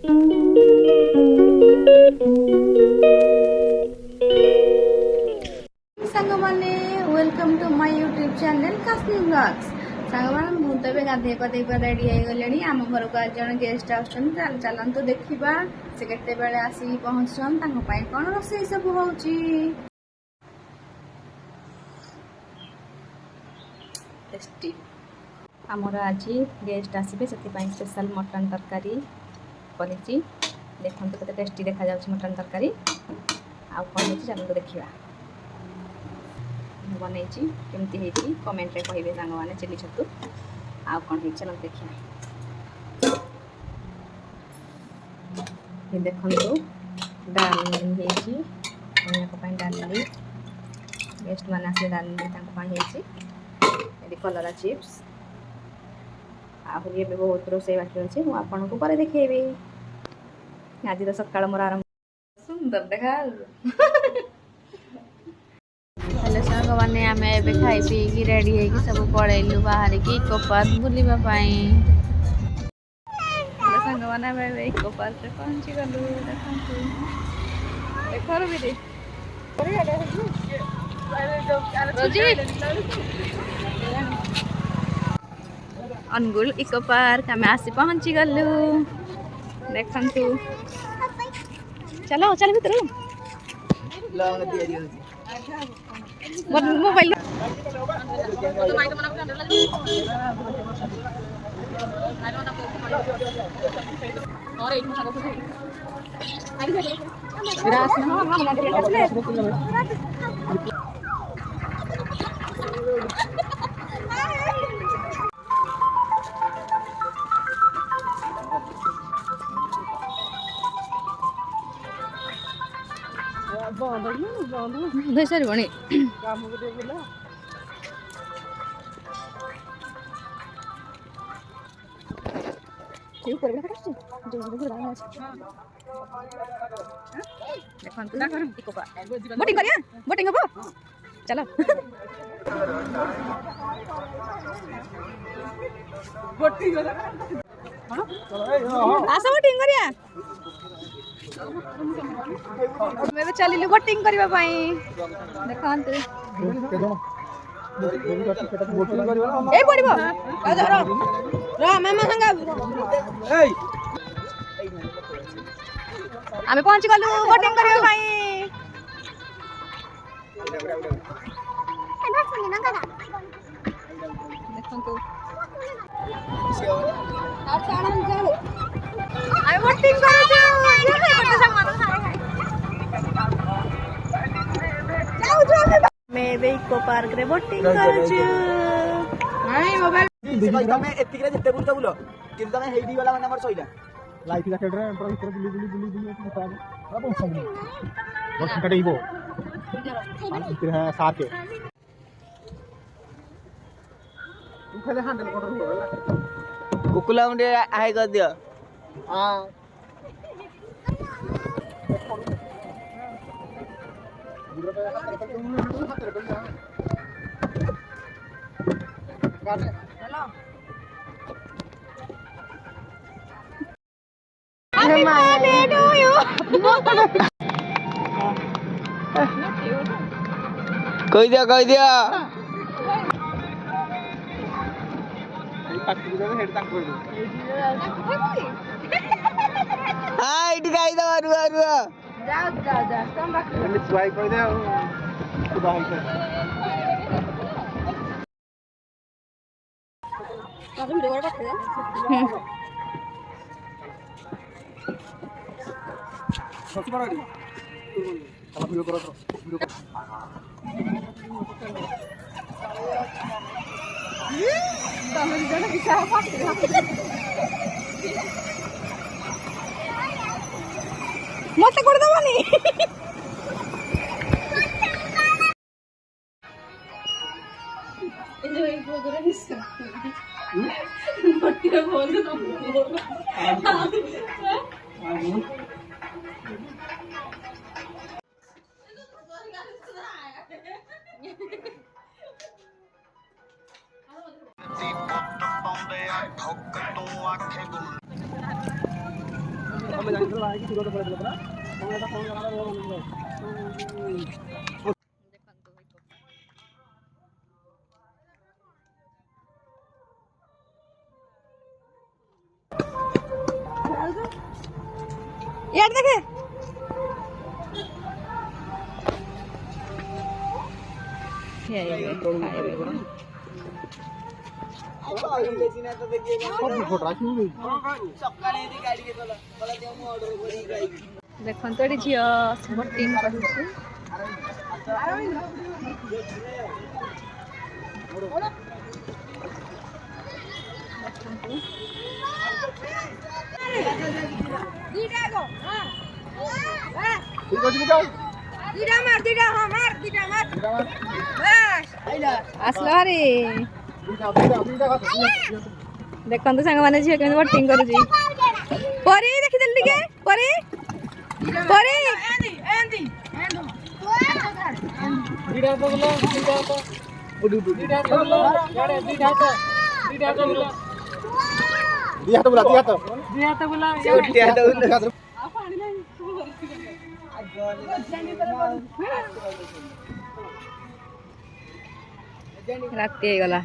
ସାଙ୍ଗମାନେ welcome to my YouTube channel Kashmir blogs. ସାଙ୍ଗମାନେ ମୁଁ ତ ଏବେ ଗାଧେଇ ପାଧେଇ ରେଡ଼ି ହେଇଗଲେଣି। ଆମ ଘରକୁ ଆଜି ଜଣେ ଗେଷ୍ଟ ଆସୁଛନ୍ତି, ଚାଲନ୍ତୁ ଦେଖିବା ସେ କେତେବେଳେ ଆସିକି ପହଞ୍ଚୁଛନ୍ତି, ତାଙ୍କ ପାଇଁ କ'ଣ ରୋଷେଇ ସବୁ ହେଉଛି। ଟେଷ୍ଟି। ଆମର ଆଜି ଗେଷ୍ଟ ଆସିବେ, ସେଥିପାଇଁ ସ୍ପେଶାଲ ମଟନ୍ ତରକାରୀ କରିଛି। ଦେଖନ୍ତୁ କେତେ ଟେଷ୍ଟି ଦେଖାଯାଉଛି ମଟନ୍ ତରକାରୀ। ଆଉ କ'ଣ ହେଇଛି ଚାଲନ୍ତୁ ଦେଖିବା। ବନେଇଛି କେମିତି ହେଇଛି କମେଣ୍ଟରେ କହିବେ ସାଙ୍ଗମାନେ। ଚିଲି ଛତୁ ଆଉ କ'ଣ ହେଇଛି ଚାଲନ୍ତୁ ଦେଖିବା। ଦେଖନ୍ତୁ ଡାଲି ହେଇଛି, ତାଙ୍କ ପାଇଁ ଡାଲି, ଗେଷ୍ଟମାନେ ଆସିଲେ ଡାଲି ତାଙ୍କ ପାଇଁ ହେଇଛି। ଏଠି କଲରା ଚିପ୍ସ, ଆହୁରି ଏବେ ବହୁତ ରୋଷେଇ ବାକି ଅଛି, ମୁଁ ଆପଣଙ୍କୁ ପରେ ଦେଖେଇବି। ଆଜି ତ ସକାଳ ମୋର ଆରମ୍ଭ। ସୁନ୍ଦର ଦେଖା। ହେଲେ ସାଙ୍ଗମାନେ ଆମେ ଏବେ ଖାଇ ପିଇକି ରେଡ଼ି ହେଇକି ସବୁ ପଳେଇଲୁ ବାହାରିକି ଇକୋ ପାର୍କ ବୁଲିବା ପାଇଁ। ହେଲେ ସାଙ୍ଗମାନେ ଆମେ ଏବେ ଇକୋ ପାର୍କରେ ପହଞ୍ଚିଗଲୁ। ଦେଖନ୍ତୁ ଦେଖରୁ ବି ଅନୁଗୁଳ ଇକୋ ପାର୍କ ଆମେ ଆସି ପହଞ୍ଚିଗଲୁ। ଦେଖନ୍ତୁ ଚାଲ ଚାଲ ଭିତରୁ। ମୋବାଇଲ ଧୋଇ ସାରିବଣି। ବୋଟିଂ କରିବା, ବୋଟିଂ ହବ ଚାଲ। ଆସ ବୋଟିଂ କରିବା। ଆମେ ଏବେ ଚାଲିଲୁ ବୋଟିଂ କରିବା ପାଇଁ। ଦେଖନ୍ତୁ ଏଇ ପଡ଼ିବ ଆମେ ପହଞ୍ଚି ଗଲୁ ବୋଟିଂ କରିବା ପାଇଁ। ଦେଖନ୍ତୁ ଆମେ ବୋଟିଂ କରୁଛୁ। ଆମେ ଏବେ ଇକୋ ପାର୍କରେ ବୋଟିଂ କରୁଛୁ। ତମେ ଏତିକିରେ ଯେତେ ବୁଲୁଛ ବୁଲ, କିନ୍ତୁ ତମେ ହେଇଠି ଗଲା ମାନେ ଆମର ସଇଲା। ଲାଇଫ୍ ଜ୍ୟାକେଟରେ ଭିତରେ ବୁଲି ବୁଲି ବୁଲି ବୁଲି ସାର୍କେ କୁକୁଲା ମୁଣ୍ଡେ ହାଇ କରିଦିଅ। କହିଦିଅ କହିଦିଅ। ଏଇଠି ଖାଇଦବ ରୁହ ରୁହ। କହିଦେ ଆଉ ମତେ କରିଦବନି। ତମେ ଜାଣିଥିଲ ବାହାକି ସୁରତ ପଳେଇଥିଲ ପରା ତମେ ଏଟା ଫୋନ କଲା यार देखे देखो तो ये झील बोटिंग करुची आसलो हरी देखो सांग मैंने झील के बोटिंग करुची परी देखिदेली टिके परी परी राती गला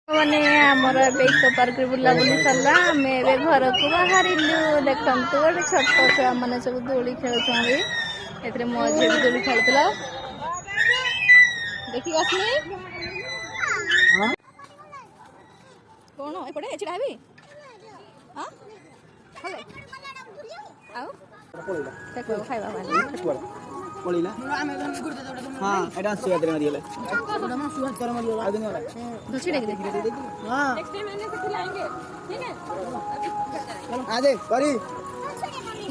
मैंने आमर इको पार्क बुला बुली सरला आम घर को बाहर देखु गोटे छोट छुआ मैंने सब दोली खेलुँगी ए मो झी भी दोली खेलुला देखी आसमी कौन एपटे छिड़ा हेबी हाँ खाଇବା पळीला हां एटा सुवादरे मरियला सुवादरे मरियला आदमी वाला दछी देख देख हां नेक्स्ट टाइम मैंने से खिलाएंगे ठीक है आ दे परी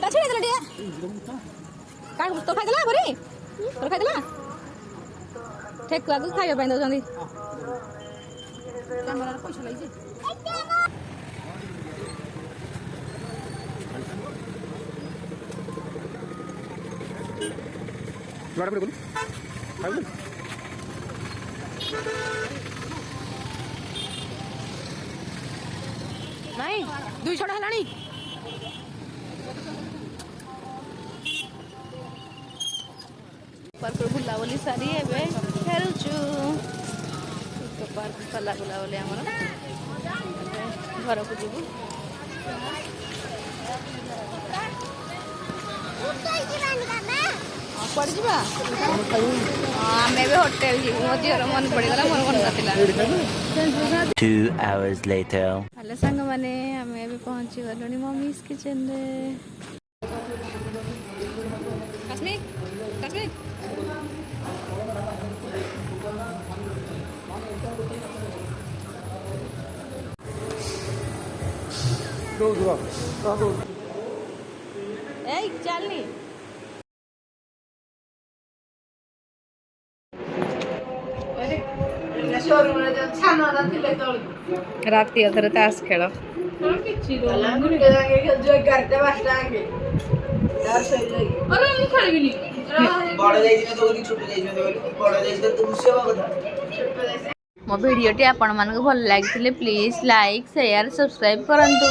दछी देला दिया कान तो खाइ देला परी तो खाइ देला ठेकुआ को खाଇବା ପାଇଁ दउछंदी कैमरा रे पैसा लई जे बड़ा बड़ा बोल खाऊ नहीं दुई छोड़ा हलानी पार्क बुला बोली सारी एबे फेरुचु तो पार्क सला बुला बोली हमर घर को जीवु पड़ जीवा आमे भी होटल जीवु मो जीर मन पड़ी गला मोर मन नथिला 2 hours later. हेलो संग माने आमे भी पहुंची गलोनी मम्मीज किचन रे कसमी कसमी ए चलनी राती अधर तास खेल मो वीडियो टी आपण मानक भल लगी प्लीज लाइक शेयर सब्सक्राइब करंतु।